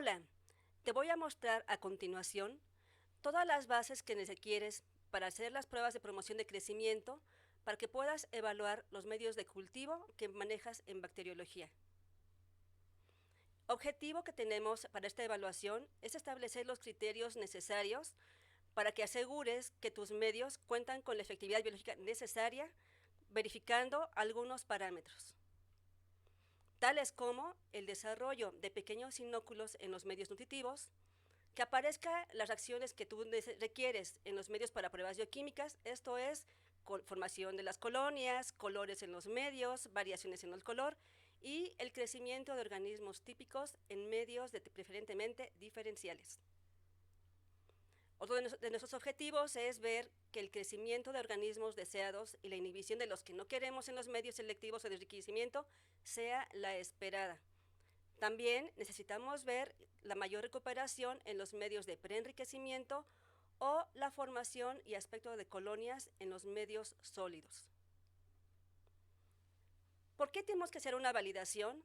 Hola, te voy a mostrar a continuación todas las bases que requieres para hacer las pruebas de promoción de crecimiento para que puedas evaluar los medios de cultivo que manejas en bacteriología. Objetivo que tenemos para esta evaluación es establecer los criterios necesarios para que asegures que tus medios cuentan con la efectividad biológica necesaria, verificando algunos parámetros, tales como el desarrollo de pequeños inóculos en los medios nutritivos, que aparezcan las reacciones que tú requieres en los medios para pruebas bioquímicas, esto es, formación de las colonias, colores en los medios, variaciones en el color y el crecimiento de organismos típicos en medios preferentemente diferenciales. Otro de nuestros objetivos es ver que el crecimiento de organismos deseados y la inhibición de los que no queremos en los medios selectivos o de enriquecimiento sea la esperada. También necesitamos ver la mayor recuperación en los medios de preenriquecimiento o la formación y aspecto de colonias en los medios sólidos. ¿Por qué tenemos que hacer una validación?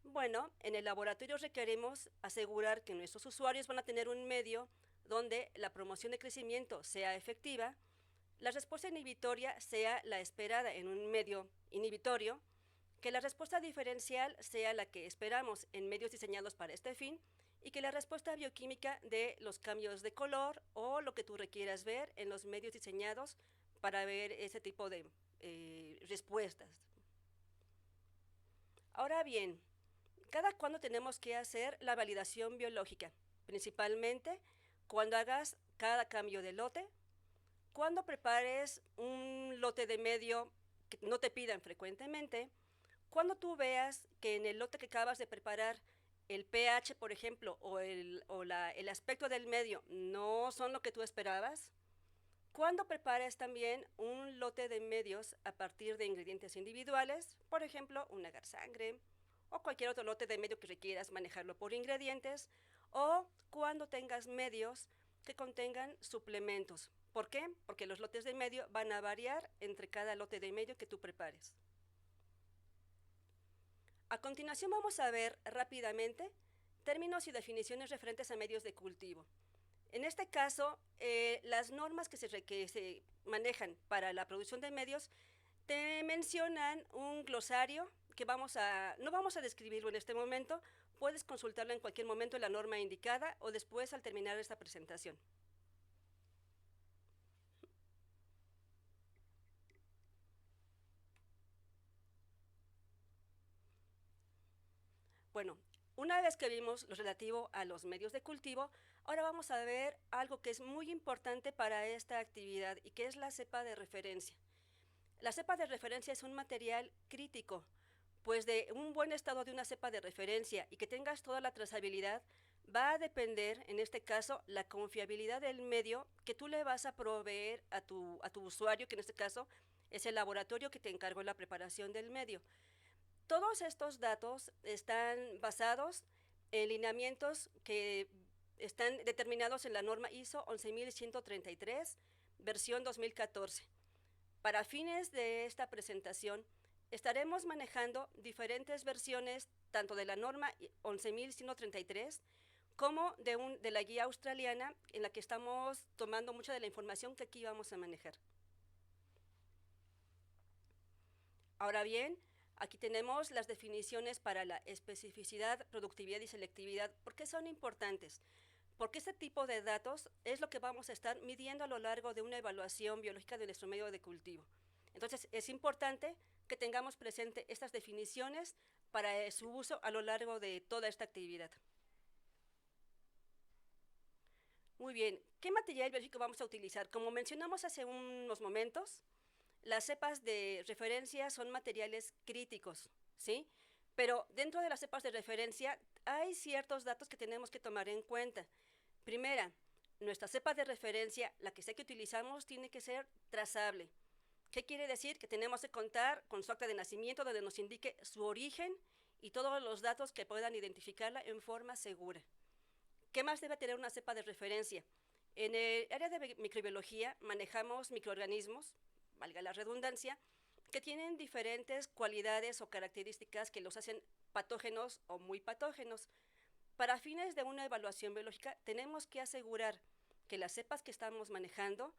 Bueno, en el laboratorio requerimos asegurar que nuestros usuarios van a tener un medio donde la promoción de crecimiento sea efectiva, la respuesta inhibitoria sea la esperada en un medio inhibitorio, que la respuesta diferencial sea la que esperamos en medios diseñados para este fin y que la respuesta bioquímica de los cambios de color o lo que tú requieras ver en los medios diseñados para ver ese tipo de respuestas. Ahora bien, ¿cada cuándo tenemos que hacer la validación biológica? Principalmente cuando hagas cada cambio de lote, cuando prepares un lote de medio que no te pidan frecuentemente, cuando tú veas que en el lote que acabas de preparar el pH, por ejemplo, o el aspecto del medio no son lo que tú esperabas, cuando prepares también un lote de medios a partir de ingredientes individuales, por ejemplo, un agar sangre o cualquier otro lote de medio que requieras manejarlo por ingredientes, o cuando tengas medios que contengan suplementos. ¿Por qué? Porque los lotes de medio van a variar entre cada lote de medio que tú prepares. A continuación vamos a ver rápidamente términos y definiciones referentes a medios de cultivo. En este caso, las normas que se manejan para la producción de medios te mencionan un glosario que no vamos a describirlo en este momento, puedes consultarlo en cualquier momento en la norma indicada o después al terminar esta presentación. Bueno, una vez que vimos lo relativo a los medios de cultivo, ahora vamos a ver algo que es muy importante para esta actividad y que es la cepa de referencia. La cepa de referencia es un material crítico, pues de un buen estado de una cepa de referencia y que tengas toda la trazabilidad, va a depender, en este caso, la confiabilidad del medio que tú le vas a proveer a tu usuario, que en este caso es el laboratorio que te encargó la preparación del medio. Todos estos datos están basados en lineamientos que están determinados en la norma ISO 11133, versión 2014. Para fines de esta presentación, estaremos manejando diferentes versiones tanto de la norma 11133 como de la guía australiana, en la que estamos tomando mucha de la información que aquí vamos a manejar. Ahora bien, aquí tenemos las definiciones para la especificidad, productividad y selectividad. ¿Por qué son importantes? Porque este tipo de datos es lo que vamos a estar midiendo a lo largo de una evaluación biológica de nuestro medio de cultivo. Entonces, es importante que tengamos presente estas definiciones para su uso a lo largo de toda esta actividad. Muy bien, ¿qué material biológico vamos a utilizar? Como mencionamos hace unos momentos, las cepas de referencia son materiales críticos, ¿sí? Pero dentro de las cepas de referencia hay ciertos datos que tenemos que tomar en cuenta. Primera, nuestra cepa de referencia, la que sé que utilizamos, tiene que ser trazable. ¿Qué quiere decir? Que tenemos que contar con su acta de nacimiento donde nos indique su origen y todos los datos que puedan identificarla en forma segura. ¿Qué más debe tener una cepa de referencia? En el área de microbiología manejamos microorganismos, valga la redundancia, que tienen diferentes cualidades o características que los hacen patógenos o muy patógenos. Para fines de una evaluación biológica, tenemos que asegurar que las cepas que estamos manejando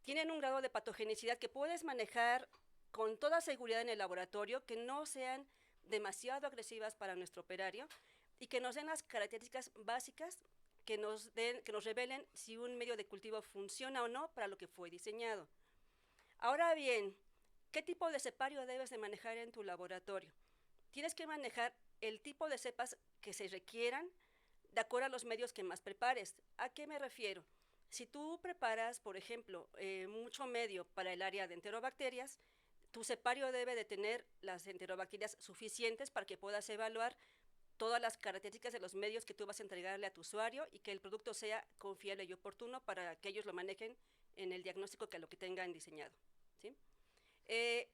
tienen un grado de patogenicidad que puedes manejar con toda seguridad en el laboratorio, que no sean demasiado agresivas para nuestro operario y que nos den las características básicas que nos revelen si un medio de cultivo funciona o no para lo que fue diseñado. Ahora bien, ¿qué tipo de cepario debes de manejar en tu laboratorio? Tienes que manejar el tipo de cepas que se requieran de acuerdo a los medios que más prepares. ¿A qué me refiero? Si tú preparas, por ejemplo, mucho medio para el área de enterobacterias, tu cepario debe de tener las enterobacterias suficientes para que puedas evaluar todas las características de los medios que tú vas a entregarle a tu usuario y que el producto sea confiable y oportuno para que ellos lo manejen en el diagnóstico que lo que tengan diseñado, ¿sí?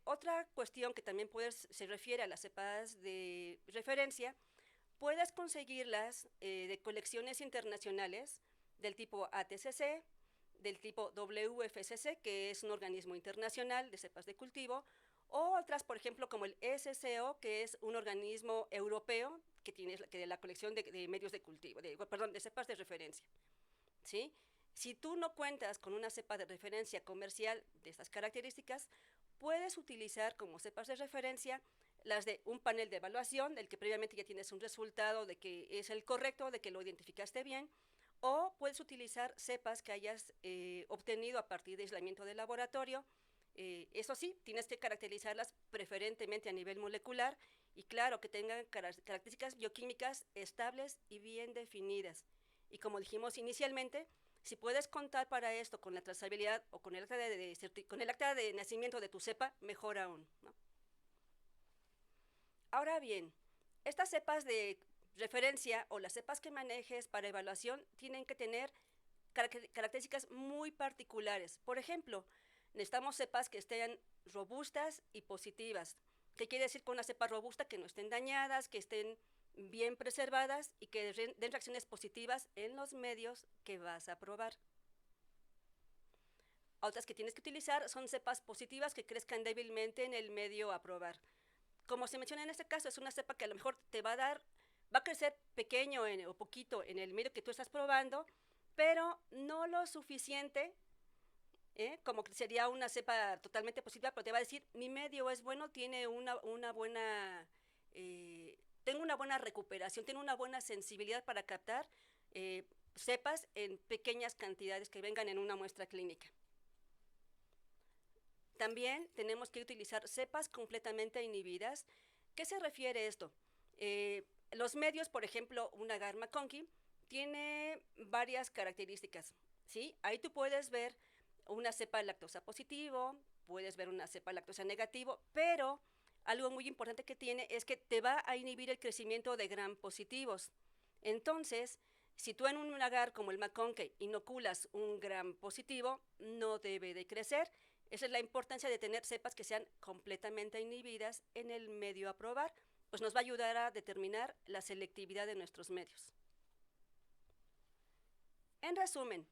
Otra cuestión que también se refiere a las cepas de referencia, puedes conseguirlas de colecciones internacionales del tipo ATCC, del tipo WFCC, que es un organismo internacional de cepas de cultivo, o otras, por ejemplo, como el SCO, que es un organismo europeo que tiene la colección de medios de cultivo, de cepas de referencia, ¿sí? Si tú no cuentas con una cepa de referencia comercial de estas características, puedes utilizar como cepas de referencia las de un panel de evaluación, del que previamente ya tienes un resultado de que es el correcto, de que lo identificaste bien, o puedes utilizar cepas que hayas obtenido a partir de aislamiento de laboratorio. Eso sí, tienes que caracterizarlas preferentemente a nivel molecular y claro, que tengan características bioquímicas estables y bien definidas. Y como dijimos inicialmente, si puedes contar para esto con la trazabilidad o con el acta de nacimiento de tu cepa, mejor aún, ¿no? Ahora bien, estas cepas de referencia o las cepas que manejes para evaluación tienen que tener características muy particulares. Por ejemplo, necesitamos cepas que estén robustas y positivas. ¿Qué quiere decir con una cepa robusta? Que no estén dañadas, que estén bien preservadas y que den reacciones positivas en los medios que vas a probar. Otras que tienes que utilizar son cepas positivas que crezcan débilmente en el medio a probar. Como se menciona en este caso, es una cepa que a lo mejor te va a crecer pequeño o poquito en el medio que tú estás probando, pero no lo suficiente, como que sería una cepa totalmente positiva, pero te va a decir, mi medio es bueno, tiene una buena, tengo una buena recuperación, tiene una buena sensibilidad para captar cepas en pequeñas cantidades que vengan en una muestra clínica. También tenemos que utilizar cepas completamente inhibidas. ¿Qué se refiere esto? Los medios, por ejemplo, un agar McConkey, tiene varias características, ¿sí? Ahí tú puedes ver una cepa lactosa positivo, puedes ver una cepa lactosa negativo, pero algo muy importante que tiene es que te va a inhibir el crecimiento de gram positivos. Entonces, si tú en un agar como el McConkey inoculas un gram positivo, no debe de crecer. Esa es la importancia de tener cepas que sean completamente inhibidas en el medio a probar, pues nos va a ayudar a determinar la selectividad de nuestros medios. En resumen,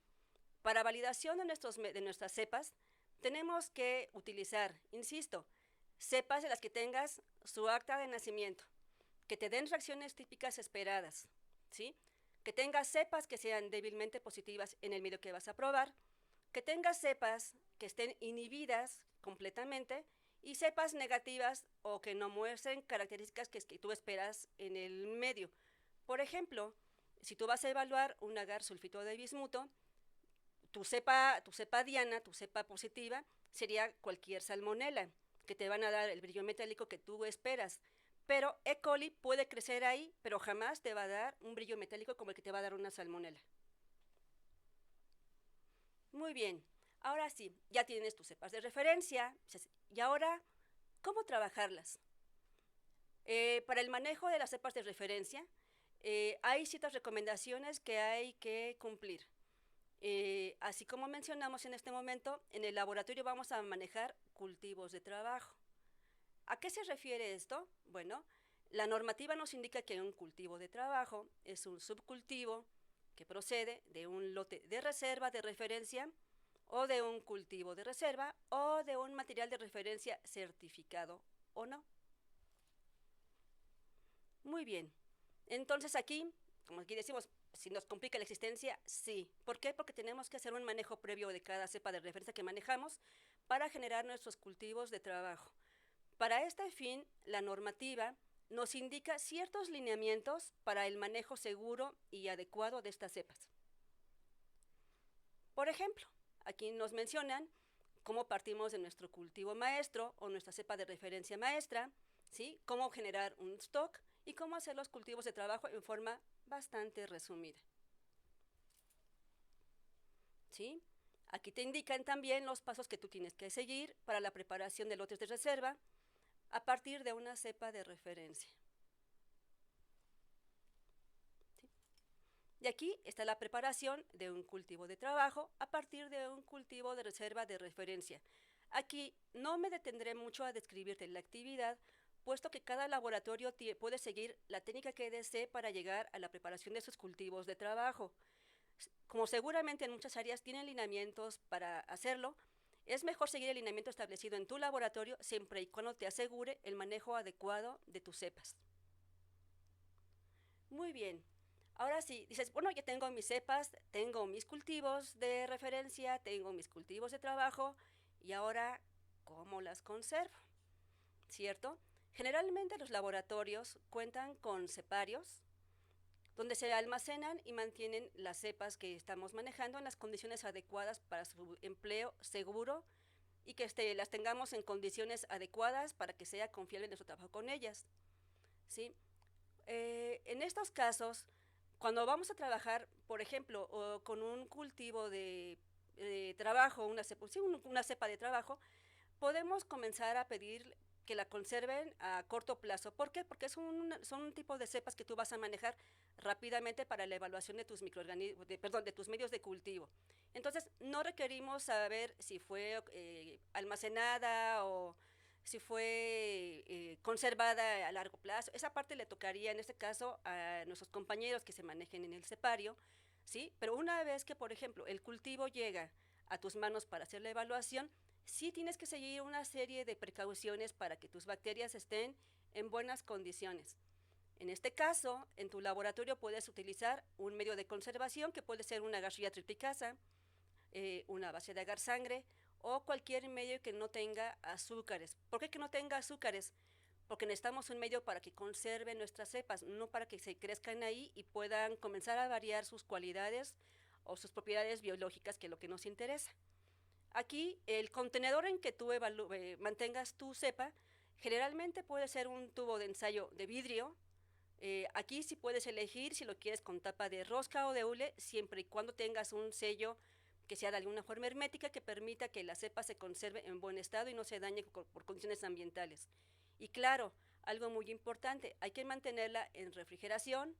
para validación de nuestras cepas, tenemos que utilizar, insisto, cepas de las que tengas su acta de nacimiento, que te den reacciones típicas esperadas, ¿sí? Que tengas cepas que sean débilmente positivas en el medio que vas a probar, que tengas cepas que estén inhibidas completamente y cepas negativas o que no muestren características que tú esperas en el medio. Por ejemplo, si tú vas a evaluar un agar sulfito de bismuto, tu cepa diana, tu cepa positiva, sería cualquier salmonela, que te van a dar el brillo metálico que tú esperas. Pero E. coli puede crecer ahí, pero jamás te va a dar un brillo metálico como el que te va a dar una salmonela. Muy bien, ahora sí, ya tienes tus cepas de referencia. Y ahora, ¿cómo trabajarlas? Para el manejo de las cepas de referencia, hay ciertas recomendaciones que hay que cumplir. Así como mencionamos en este momento, en el laboratorio vamos a manejar cultivos de trabajo. ¿A qué se refiere esto? Bueno, la normativa nos indica que un cultivo de trabajo es un subcultivo que procede de un lote de reserva de referencia o de un cultivo de reserva o de un material de referencia certificado o no. Muy bien, entonces aquí, como aquí decimos, si nos complica la existencia, sí. ¿Por qué? Porque tenemos que hacer un manejo previo de cada cepa de referencia que manejamos para generar nuestros cultivos de trabajo. Para este fin, la normativa nos indica ciertos lineamientos para el manejo seguro y adecuado de estas cepas. Por ejemplo, aquí nos mencionan cómo partimos de nuestro cultivo maestro o nuestra cepa de referencia maestra, ¿sí? Cómo generar un stock y cómo hacer los cultivos de trabajo en forma bastante resumida. ¿Sí? Aquí te indican también los pasos que tú tienes que seguir para la preparación de lotes de reserva a partir de una cepa de referencia. ¿Sí? Y aquí está la preparación de un cultivo de trabajo a partir de un cultivo de reserva de referencia. Aquí no me detendré mucho a describirte la actividad, puesto que cada laboratorio puede seguir la técnica que desee para llegar a la preparación de sus cultivos de trabajo. Como seguramente en muchas áreas tienen lineamientos para hacerlo, es mejor seguir el lineamiento establecido en tu laboratorio siempre y cuando te asegure el manejo adecuado de tus cepas. Muy bien. Ahora sí, dices, bueno, ya tengo mis cepas, tengo mis cultivos de referencia, tengo mis cultivos de trabajo, y ahora, ¿cómo las conservo? ¿Cierto? Generalmente los laboratorios cuentan con ceparios, donde se almacenan y mantienen las cepas que estamos manejando en las condiciones adecuadas para su empleo seguro y que las tengamos en condiciones adecuadas para que sea confiable nuestro trabajo con ellas. ¿Sí? En estos casos, cuando vamos a trabajar, por ejemplo, con un cultivo de trabajo, una cepa de trabajo, podemos comenzar a pedir que la conserven a corto plazo. ¿Por qué? Porque son un tipo de cepas que tú vas a manejar rápidamente para la evaluación de tus microorganismos, de tus medios de cultivo. Entonces, no requerimos saber si fue almacenada o si fue conservada a largo plazo. Esa parte le tocaría, en este caso, a nuestros compañeros que se manejen en el cepario, ¿sí? Pero una vez que, por ejemplo, el cultivo llega a tus manos para hacer la evaluación, sí tienes que seguir una serie de precauciones para que tus bacterias estén en buenas condiciones. En este caso, en tu laboratorio puedes utilizar un medio de conservación que puede ser una agarrilla triplicasa, una base de agar sangre o cualquier medio que no tenga azúcares. ¿Por qué que no tenga azúcares? Porque necesitamos un medio para que conserve nuestras cepas, no para que se crezcan ahí y puedan comenzar a variar sus cualidades o sus propiedades biológicas, que es lo que nos interesa. Aquí, el contenedor en que tú mantengas tu cepa, generalmente puede ser un tubo de ensayo de vidrio. Aquí sí puedes elegir si lo quieres con tapa de rosca o de hule, siempre y cuando tengas un sello que sea de alguna forma hermética que permita que la cepa se conserve en buen estado y no se dañe por condiciones ambientales. Y claro, algo muy importante, hay que mantenerla en refrigeración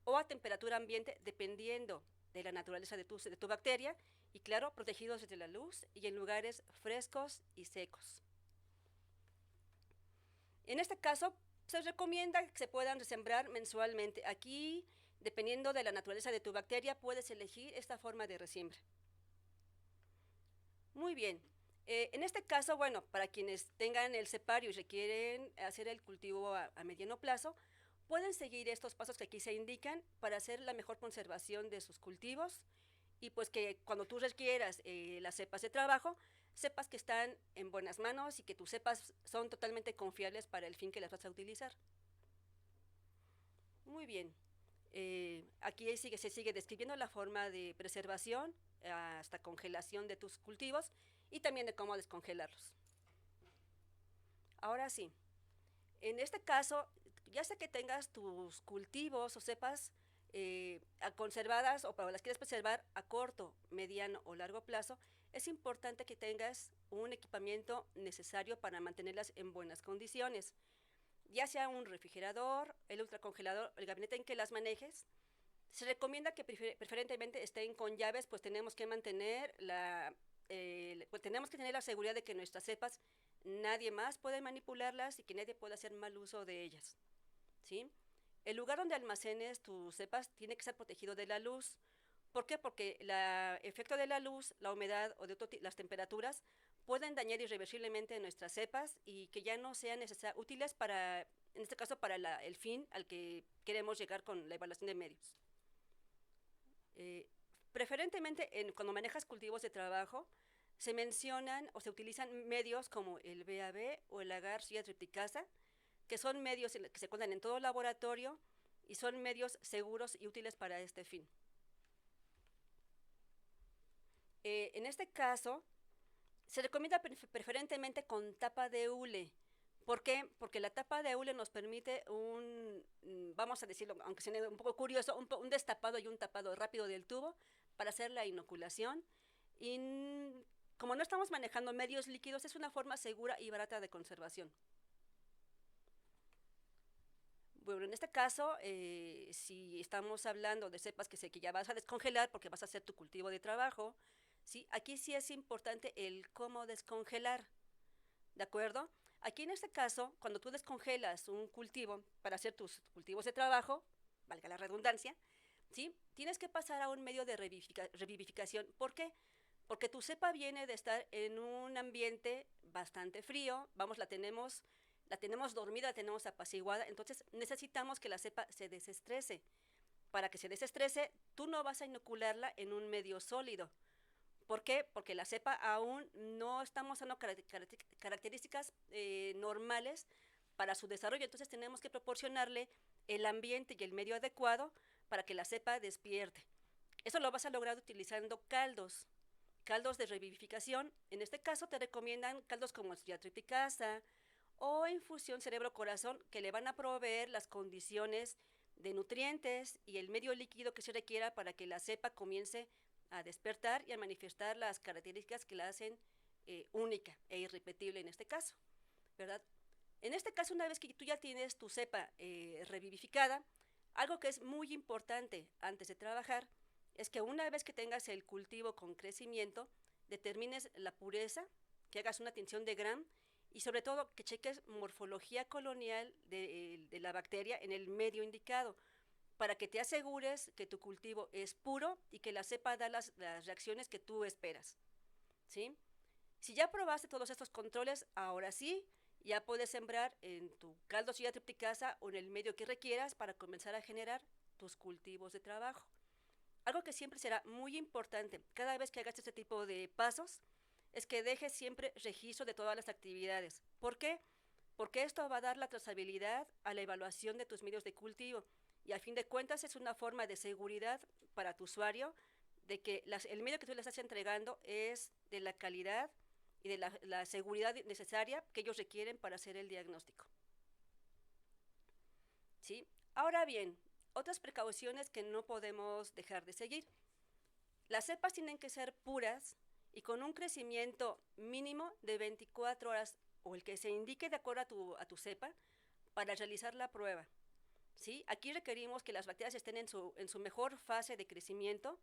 o a temperatura ambiente dependiendo de la naturaleza de tu bacteria y claro, protegidos desde la luz y en lugares frescos y secos. En este caso, se recomienda que se puedan resembrar mensualmente. Aquí, dependiendo de la naturaleza de tu bacteria, puedes elegir esta forma de resiembra. Muy bien. En este caso, bueno, para quienes tengan el cepario y requieren hacer el cultivo a mediano plazo, pueden seguir estos pasos que aquí se indican para hacer la mejor conservación de sus cultivos y pues que cuando tú requieras las cepas de trabajo, sepas que están en buenas manos y que tus cepas son totalmente confiables para el fin que las vas a utilizar. Muy bien. Aquí se sigue describiendo la forma de preservación hasta congelación de tus cultivos y también de cómo descongelarlos. Ahora sí, en este caso, ya sea que tengas tus cultivos o cepas conservadas o para las quieres preservar a corto, mediano o largo plazo, es importante que tengas un equipamiento necesario para mantenerlas en buenas condiciones, ya sea un refrigerador, el ultracongelador, el gabinete en que las manejes. Se recomienda que preferentemente estén con llaves, pues tenemos que mantener tenemos que tener la seguridad de que nuestras cepas nadie más puede manipularlas y que nadie puede hacer mal uso de ellas, ¿sí? El lugar donde almacenes tus cepas tiene que ser protegido de la luz. ¿Por qué? Porque el efecto de la luz, la humedad o de las temperaturas pueden dañar irreversiblemente nuestras cepas y que ya no sean útiles para, en este caso, para el fin al que queremos llegar con la evaluación de medios. Eh, Preferentemente, cuando manejas cultivos de trabajo, se mencionan o se utilizan medios como el BAB o el agar tripticasa, que son medios que se encuentran en todo laboratorio y son medios seguros y útiles para este fin. En este caso, se recomienda preferentemente con tapa de hule. ¿Por qué? Porque la tapa de hule nos permite vamos a decirlo, aunque sea un poco curioso, un destapado y un tapado rápido del tubo para hacer la inoculación. Y como no estamos manejando medios líquidos, es una forma segura y barata de conservación. Bueno, en este caso, si estamos hablando de cepas que ya vas a descongelar porque vas a hacer tu cultivo de trabajo, ¿sí? Aquí sí es importante el cómo descongelar, ¿de acuerdo? Aquí en este caso, cuando tú descongelas un cultivo para hacer tus cultivos de trabajo, valga la redundancia, ¿sí? Tienes que pasar a un medio de revivificación. ¿Por qué? Porque tu cepa viene de estar en un ambiente bastante frío, vamos, la tenemos dormida, la tenemos apaciguada, entonces necesitamos que la cepa se desestrese. Para que se desestrese, tú no vas a inocularla en un medio sólido. ¿Por qué? Porque la cepa aún no estamos dando características normales para su desarrollo, entonces tenemos que proporcionarle el ambiente y el medio adecuado para que la cepa despierte. Eso lo vas a lograr utilizando caldos de revivificación. En este caso te recomiendan caldos como tripticasa o infusión cerebro-corazón, que le van a proveer las condiciones de nutrientes y el medio líquido que se requiera para que la cepa comience a despertar y a manifestar las características que la hacen única e irrepetible en este caso, ¿verdad? En este caso, una vez que tú ya tienes tu cepa revivificada, algo que es muy importante antes de trabajar es que una vez que tengas el cultivo con crecimiento, determines la pureza, que hagas una tinción de Gram y sobre todo que cheques morfología colonial de la bacteria en el medio indicado, para que te asegures que tu cultivo es puro y que la cepa da las reacciones que tú esperas, ¿sí? Si ya probaste todos estos controles, ahora sí, ya puedes sembrar en tu caldo soya tripticasa o en el medio que requieras para comenzar a generar tus cultivos de trabajo. Algo que siempre será muy importante cada vez que hagas este tipo de pasos es que dejes siempre registro de todas las actividades. ¿Por qué? Porque esto va a dar la trazabilidad a la evaluación de tus medios de cultivo y a fin de cuentas es una forma de seguridad para tu usuario de que el medio que tú le estás entregando es de la calidad y de la seguridad necesaria que ellos requieren para hacer el diagnóstico. ¿Sí? Ahora bien, otras precauciones que no podemos dejar de seguir. Las cepas tienen que ser puras y con un crecimiento mínimo de 24 horas o el que se indique de acuerdo a tu cepa para realizar la prueba. ¿Sí? Aquí requerimos que las bacterias estén en su mejor fase de crecimiento,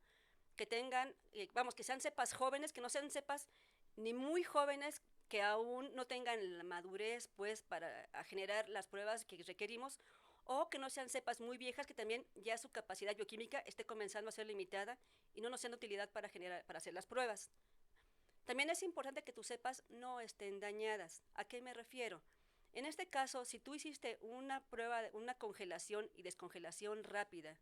que tengan, que sean cepas jóvenes, que no sean cepas ni muy jóvenes que aún no tengan la madurez pues para generar las pruebas que requerimos, o que no sean cepas muy viejas que también ya su capacidad bioquímica esté comenzando a ser limitada y no nos sean de utilidad para hacer las pruebas. También es importante que tus cepas no estén dañadas. ¿A qué me refiero? En este caso, si tú hiciste una prueba, una congelación y descongelación rápida,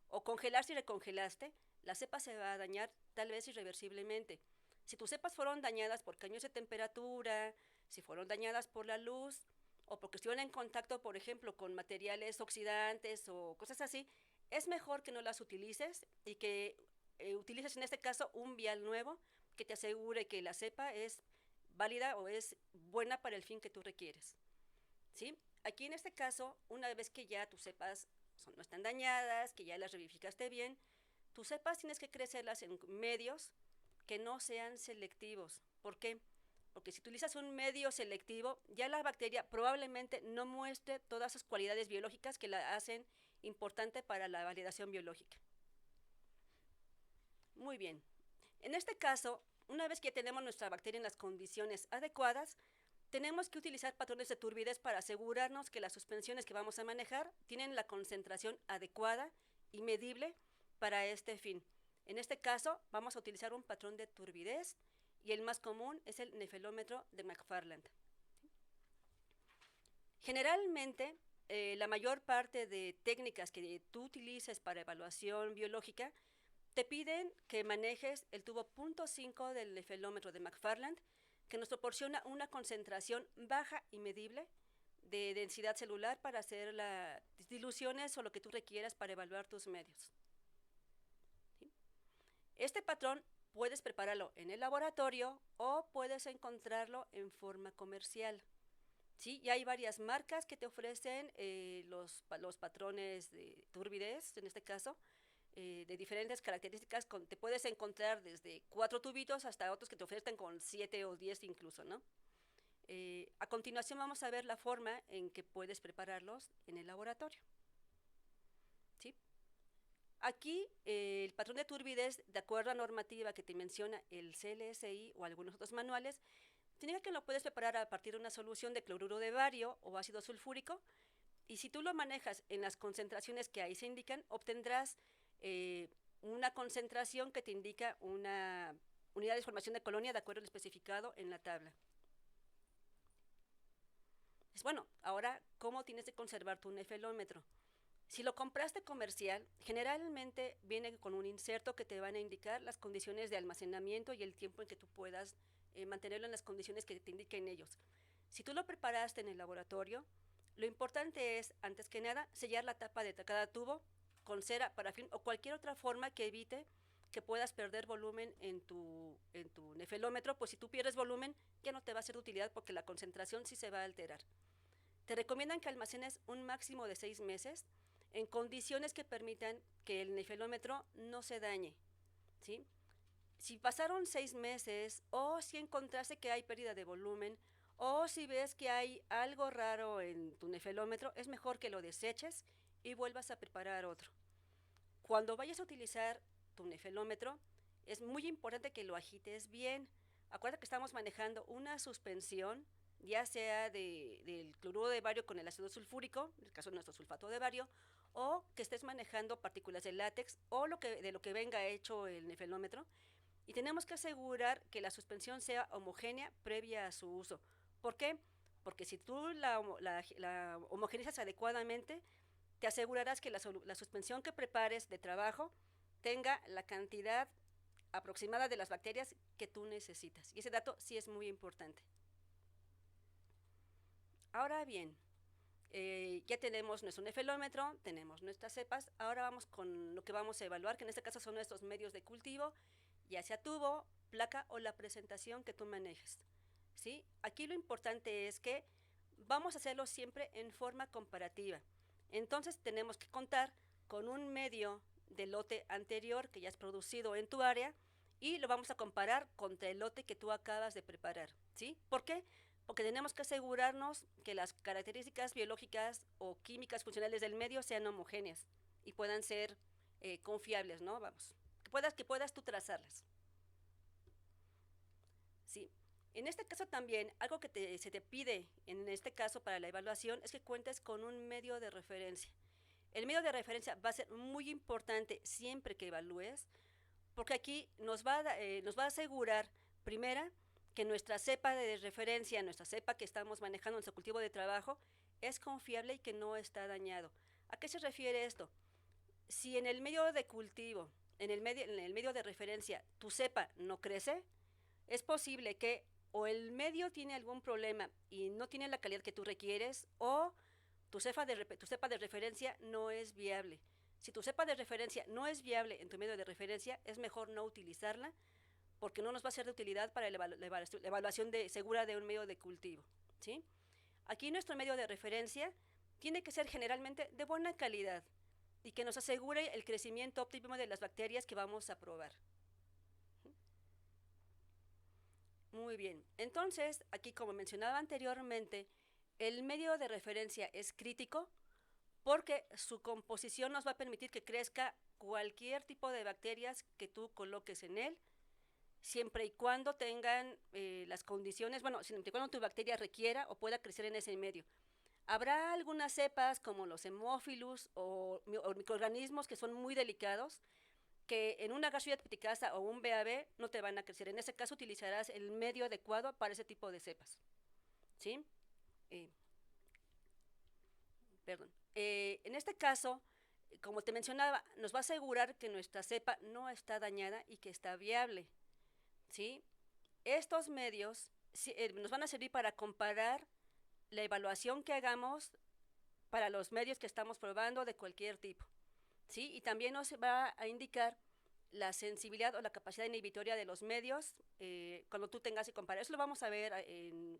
o congelaste y recongelaste, la cepa se va a dañar tal vez irreversiblemente. Si tus cepas fueron dañadas por cambios de temperatura, si fueron dañadas por la luz, o porque estuvieron en contacto, por ejemplo, con materiales oxidantes o cosas así, es mejor que no las utilices y que utilices en este caso un vial nuevo que te asegure que la cepa es válida o es buena para el fin que tú requieres. ¿Sí? Aquí en este caso, una vez que ya tus cepas no están dañadas, que ya las revivificaste bien, tus cepas tienes que crecerlas en medios que no sean selectivos. ¿Por qué? Porque si utilizas un medio selectivo, ya la bacteria probablemente no muestre todas sus cualidades biológicas que la hacen importante para la validación biológica. Muy bien. En este caso, una vez que tenemos nuestra bacteria en las condiciones adecuadas, tenemos que utilizar patrones de turbidez para asegurarnos que las suspensiones que vamos a manejar tienen la concentración adecuada y medible para este fin. En este caso, vamos a utilizar un patrón de turbidez y el más común es el nefelómetro de McFarland. Generalmente, la mayor parte de técnicas que tú utilices para evaluación biológica te piden que manejes el tubo .5 del nefelómetro de McFarland, que nos proporciona una concentración baja y medible de densidad celular para hacer las diluciones o lo que tú requieras para evaluar tus medios. ¿Sí? Este patrón puedes prepararlo en el laboratorio o puedes encontrarlo en forma comercial. ¿Sí? Ya hay varias marcas que te ofrecen los patrones de turbidez, en este caso, de diferentes características. Te puedes encontrar desde 4 tubitos hasta otros que te ofrecen con 7 o 10 incluso, ¿no? A continuación vamos a ver la forma en que puedes prepararlos en el laboratorio. ¿Sí? Aquí el patrón de turbidez, de acuerdo a la normativa que te menciona el CLSI o algunos otros manuales, significa que lo puedes preparar a partir de una solución de cloruro de bario o ácido sulfúrico, y si tú lo manejas en las concentraciones que ahí se indican, obtendrás una concentración que te indica una unidad de formación de colonia de acuerdo al especificado en la tabla. Bueno, ahora, ¿cómo tienes que conservar tu nefelómetro? Si lo compraste comercial, generalmente viene con un inserto que te van a indicar las condiciones de almacenamiento y el tiempo en que tú puedas mantenerlo en las condiciones que te indiquen ellos. Si tú lo preparaste en el laboratorio, lo importante es, antes que nada, sellar la tapa de cada tubo con cera, parafín o cualquier otra forma que evite que puedas perder volumen en tu nefelómetro, pues si tú pierdes volumen ya no te va a ser de utilidad porque la concentración sí se va a alterar. Te recomiendan que almacenes un máximo de 6 meses en condiciones que permitan que el nefelómetro no se dañe, ¿sí? Si pasaron 6 meses o si encontraste que hay pérdida de volumen o si ves que hay algo raro en tu nefelómetro, es mejor que lo deseches y vuelvas a preparar otro. Cuando vayas a utilizar tu nefelómetro, es muy importante que lo agites bien. Acuérdate que estamos manejando una suspensión, ya sea del cloruro de bario con el ácido sulfúrico, en el caso de nuestro sulfato de bario, o que estés manejando partículas de látex o de lo que venga hecho el nefelómetro. Y tenemos que asegurar que la suspensión sea homogénea previa a su uso. ¿Por qué? Porque si tú la homogeneizas adecuadamente, te asegurarás que la suspensión que prepares de trabajo tenga la cantidad aproximada de las bacterias que tú necesitas. Y ese dato sí es muy importante. Ahora bien, ya tenemos nuestro nefelómetro, tenemos nuestras cepas, ahora vamos con lo que vamos a evaluar, que en este caso son nuestros medios de cultivo, ya sea tubo, placa o la presentación que tú manejes, ¿sí? Aquí lo importante es que vamos a hacerlo siempre en forma comparativa. Entonces tenemos que contar con un medio del lote anterior que ya es producido en tu área y lo vamos a comparar contra el lote que tú acabas de preparar, ¿sí? ¿Por qué? Porque tenemos que asegurarnos que las características biológicas o químicas funcionales del medio sean homogéneas y puedan ser confiables, ¿no? Vamos, que puedas tú trazarlas. Sí. En este caso también, algo que se te pide en este caso para la evaluación es que cuentes con un medio de referencia. El medio de referencia va a ser muy importante siempre que evalúes, porque aquí nos va a asegurar, primera, que nuestra cepa de referencia, nuestra cepa que estamos manejando en nuestro cultivo de trabajo, es confiable y que no está dañado. ¿A qué se refiere esto? Si en el medio de cultivo, en el medio de referencia, tu cepa no crece, es posible que o el medio tiene algún problema y no tiene la calidad que tú requieres, o tu cepa de referencia no es viable. Si tu cepa de referencia no es viable en tu medio de referencia, es mejor no utilizarla porque no nos va a ser de utilidad para la evaluación segura de un medio de cultivo, ¿sí? Aquí nuestro medio de referencia tiene que ser generalmente de buena calidad y que nos asegure el crecimiento óptimo de las bacterias que vamos a probar. Muy bien, entonces aquí como mencionaba anteriormente, el medio de referencia es crítico porque su composición nos va a permitir que crezca cualquier tipo de bacterias que tú coloques en él, siempre y cuando tengan las condiciones, bueno, siempre y cuando tu bacteria requiera o pueda crecer en ese medio. Habrá algunas cepas como los hemófilos o microorganismos que son muy delicados, que en una Gastroschilia triticasa o un BAB no te van a crecer. En ese caso utilizarás el medio adecuado para ese tipo de cepas, ¿sí? Perdón. En este caso, como te mencionaba, nos va a asegurar que nuestra cepa no está dañada y que está viable, ¿sí? Estos medios nos van a servir para comparar la evaluación que hagamos para los medios que estamos probando de cualquier tipo, ¿sí? Y también nos va a indicar la sensibilidad o la capacidad inhibitoria de los medios cuando tú tengas que comparar. Eso lo vamos a ver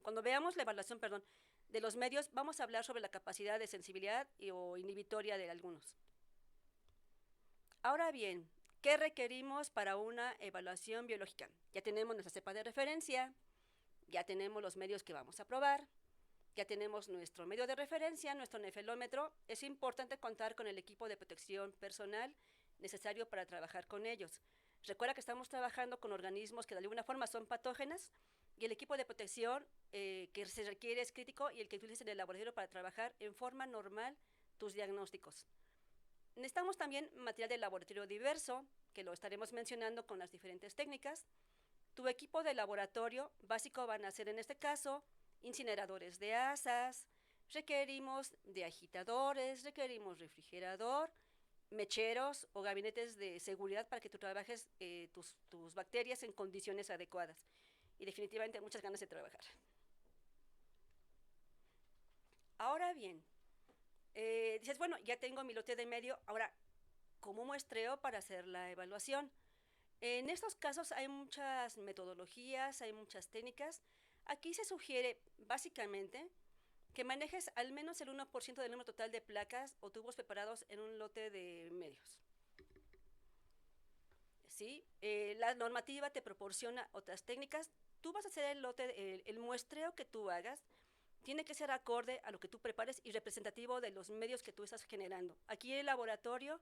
cuando veamos la evaluación, perdón, de los medios. Vamos a hablar sobre la capacidad de sensibilidad o inhibitoria de algunos. Ahora bien, ¿qué requerimos para una evaluación biológica? Ya tenemos nuestra cepa de referencia, ya tenemos los medios que vamos a probar, ya tenemos nuestro medio de referencia, nuestro nefelómetro. Es importante contar con el equipo de protección personal necesario para trabajar con ellos. Recuerda que estamos trabajando con organismos que de alguna forma son patógenas y el equipo de protección que se requiere es crítico y el que utilices en el laboratorio para trabajar en forma normal tus diagnósticos. Necesitamos también material de laboratorio diverso, que lo estaremos mencionando con las diferentes técnicas. Tu equipo de laboratorio básico van a ser en este caso incineradores de asas, requerimos de agitadores, requerimos refrigerador, mecheros o gabinetes de seguridad para que tú trabajes tus bacterias en condiciones adecuadas. Y definitivamente muchas ganas de trabajar. Ahora bien, dices, bueno, ya tengo mi lote de medio, ahora, ¿cómo muestreo para hacer la evaluación? En estos casos hay muchas metodologías, hay muchas técnicas. Aquí se sugiere, básicamente, que manejes al menos el 1% del número total de placas o tubos preparados en un lote de medios. ¿Sí? La normativa te proporciona otras técnicas. Tú vas a hacer el muestreo que tú hagas tiene que ser acorde a lo que tú prepares y representativo de los medios que tú estás generando. Aquí el laboratorio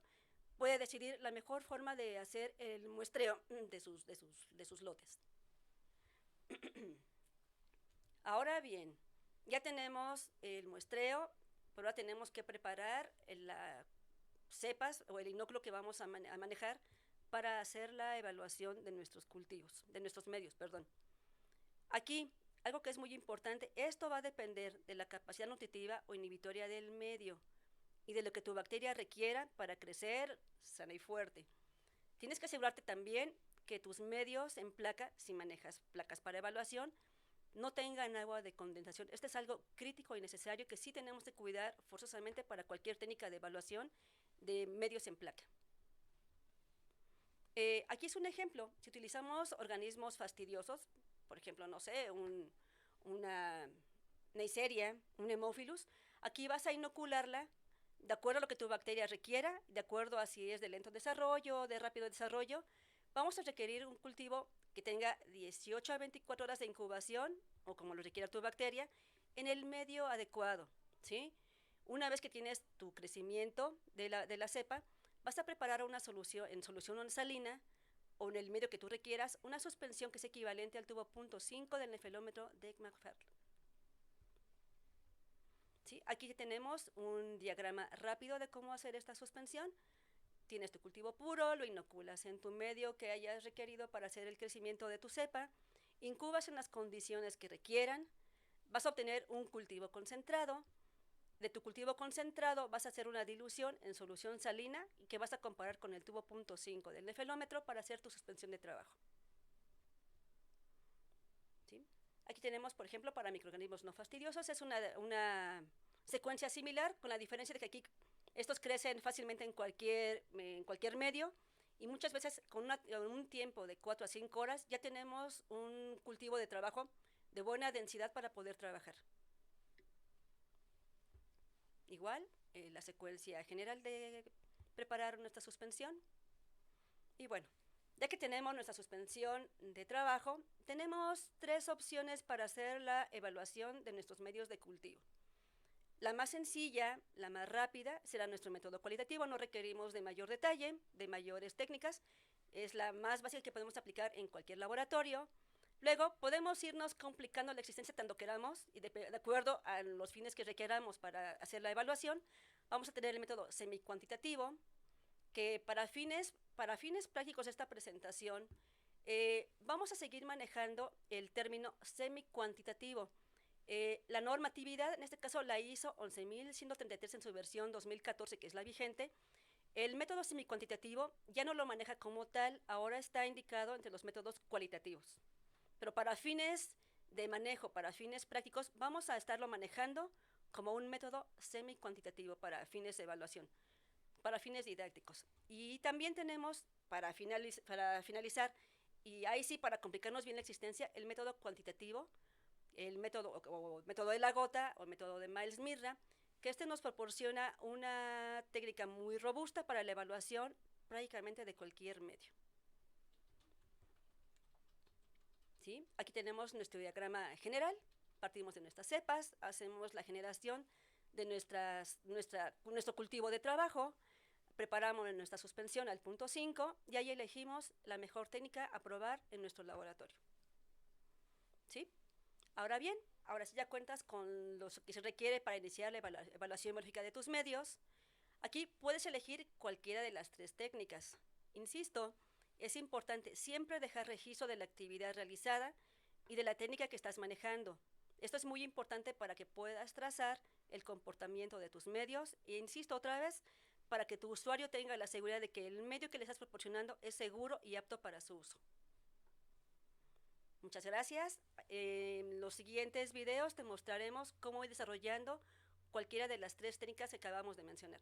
puede decidir la mejor forma de hacer el muestreo de sus lotes. Ahora bien, ya tenemos el muestreo, pero ahora tenemos que preparar las cepas o el inóculo que vamos a manejar para hacer la evaluación de nuestros cultivos, de nuestros medios, perdón. Aquí, algo que es muy importante, esto va a depender de la capacidad nutritiva o inhibitoria del medio y de lo que tu bacteria requiera para crecer sana y fuerte. Tienes que asegurarte también que tus medios en placa, si manejas placas para evaluación, no tengan agua de condensación. Este es algo crítico y necesario que sí tenemos que cuidar forzosamente para cualquier técnica de evaluación de medios en placa. Aquí es un ejemplo. Si utilizamos organismos fastidiosos, por ejemplo, no sé, una Neisseria, un Haemophilus, aquí vas a inocularla de acuerdo a lo que tu bacteria requiera, de acuerdo a si es de lento desarrollo, de rápido desarrollo. Vamos a requerir un cultivo que tenga 18 a 24 horas de incubación, o como lo requiera tu bacteria, en el medio adecuado, ¿sí? Una vez que tienes tu crecimiento de la cepa, vas a preparar una solución en solución salina o en el medio que tú requieras, una suspensión que es equivalente al tubo 0.5 del nefelómetro de Ekman-Furl. ¿Sí? Aquí tenemos un diagrama rápido de cómo hacer esta suspensión. Tienes tu cultivo puro, lo inoculas en tu medio que hayas requerido para hacer el crecimiento de tu cepa, incubas en las condiciones que requieran, vas a obtener un cultivo concentrado. De tu cultivo concentrado vas a hacer una dilución en solución salina que vas a comparar con el tubo 0.5 del nefelómetro para hacer tu suspensión de trabajo. ¿Sí? Aquí tenemos, por ejemplo, para microorganismos no fastidiosos, es una secuencia similar, con la diferencia de que aquí estos crecen fácilmente en cualquier medio y muchas veces con un tiempo de 4 a 5 horas ya tenemos un cultivo de trabajo de buena densidad para poder trabajar. Igual, la secuencia general de preparar nuestra suspensión. Y bueno, ya que tenemos nuestra suspensión de trabajo, tenemos 3 opciones para hacer la evaluación de nuestros medios de cultivo. La más sencilla, la más rápida, será nuestro método cualitativo. No requerimos de mayor detalle, de mayores técnicas. Es la más básica que podemos aplicar en cualquier laboratorio. Luego, podemos irnos complicando la existencia tanto queramos y de acuerdo a los fines que requeramos para hacer la evaluación. Vamos a tener el método semicuantitativo, que para fines prácticos de esta presentación, vamos a seguir manejando el término semicuantitativo. La normatividad, en este caso la ISO 11133 en su versión 2014, que es la vigente, El método semicuantitativo ya no lo maneja como tal, ahora está indicado entre los métodos cualitativos. Pero para fines de manejo, para fines prácticos, vamos a estarlo manejando como un método semicuantitativo para fines de evaluación, para fines didácticos. Y también tenemos, para finalizar, y ahí sí, para complicarnos bien la existencia, el método cuantitativo, el método de la gota o el método de Miles-Mirra, que este nos proporciona una técnica muy robusta para la evaluación prácticamente de cualquier medio. ¿Sí? Aquí tenemos nuestro diagrama general, partimos de nuestras cepas, hacemos la generación de nuestro cultivo de trabajo, preparamos nuestra suspensión al punto 5 y ahí elegimos la mejor técnica a probar en nuestro laboratorio. ¿Sí? Ahora bien, ahora sí ya cuentas con lo que se requiere para iniciar la evaluación biológica de tus medios. Aquí puedes elegir cualquiera de las 3 técnicas. Insisto, es importante siempre dejar registro de la actividad realizada y de la técnica que estás manejando. Esto es muy importante para que puedas trazar el comportamiento de tus medios e insisto otra vez, para que tu usuario tenga la seguridad de que el medio que le estás proporcionando es seguro y apto para su uso. Muchas gracias. En los siguientes videos te mostraremos cómo ir desarrollando cualquiera de las 3 técnicas que acabamos de mencionar.